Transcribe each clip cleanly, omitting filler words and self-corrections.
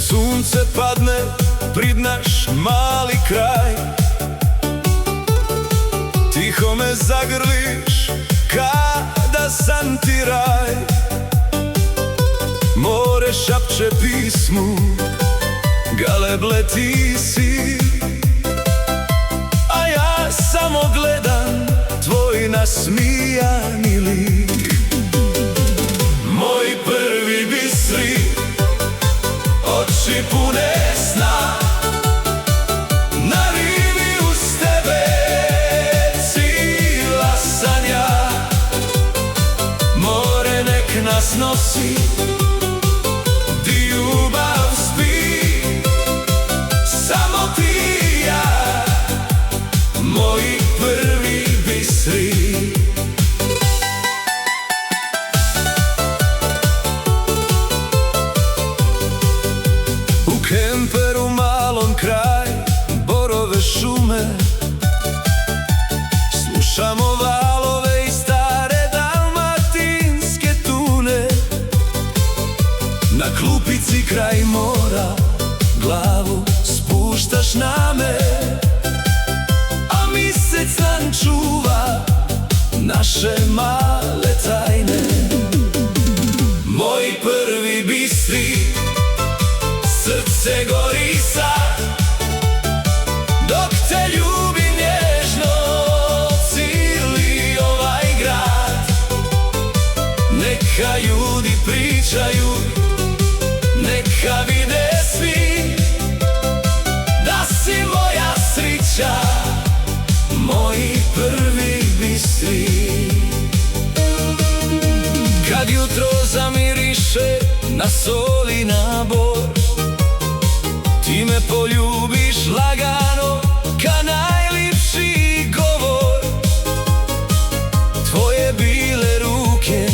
sunce padne prid naš mali kraj, tiho me zagrliš kada san ti raj. More šapče pismu, galeb leti si, a ja samo gledam tvoj nasmijani lik. Moj prvi bistri, oči pune sna, na rivi uz tebe cila sam ja. More nek nas nosi, di ljubav spi, samo ti i ja, moji prvi bistri. U kemperu malom kraj borove šume, slušamo valove i stare dalmatinske tune. Na klupici kraj mora glavu spuštaš na me, a misec nam čuva naše male tajne. Moj prvi bistri, srce gori sad, dok te ljubim nježno cili ovaj grad. Neka ljudi pričaju, neka vide svi, da si moja srića, moji prvi bistri. Kad jutro zamiriše na sol i na bor, ti me poljubiš lagano ka najlipši govor. Tvoje bile ruke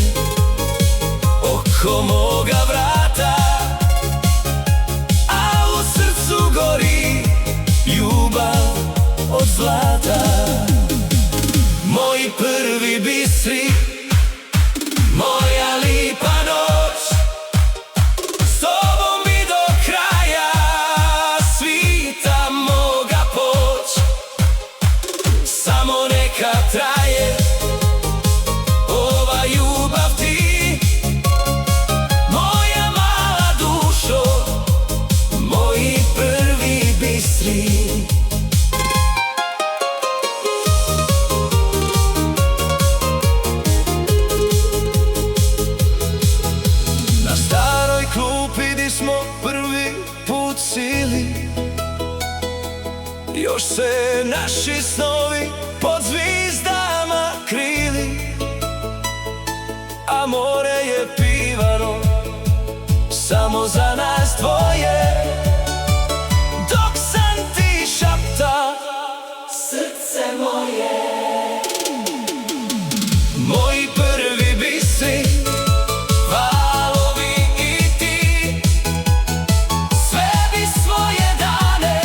oko moga vrata, a u srcu gori ljubav od zlata. Moji prvi bistri, moja lipa noć, s tobom bi do kraja svita moga poć. Samo neka traje ova ljubav ti, moja mala dušo, moji prvi bistri. Na staroj klupi di smo prvi put sili, još se naši snovi pod zvizdama krili, a more je pivano samo za nas dvoje. Dok sam ti šapta, srce moje. Moji prvi bistri, valovi i ti, sve bi svoje dane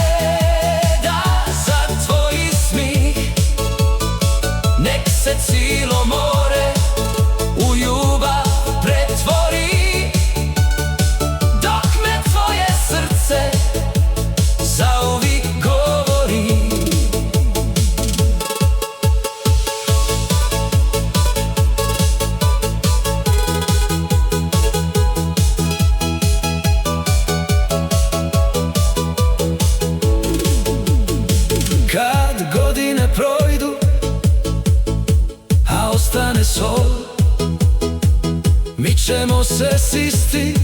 da za tvoj smih. Nek se cilo more u ljubav pretvori, dok me tvoje srce zauvijek govori. Kad godine projdu, a ostane sol, mi ćemo se sisti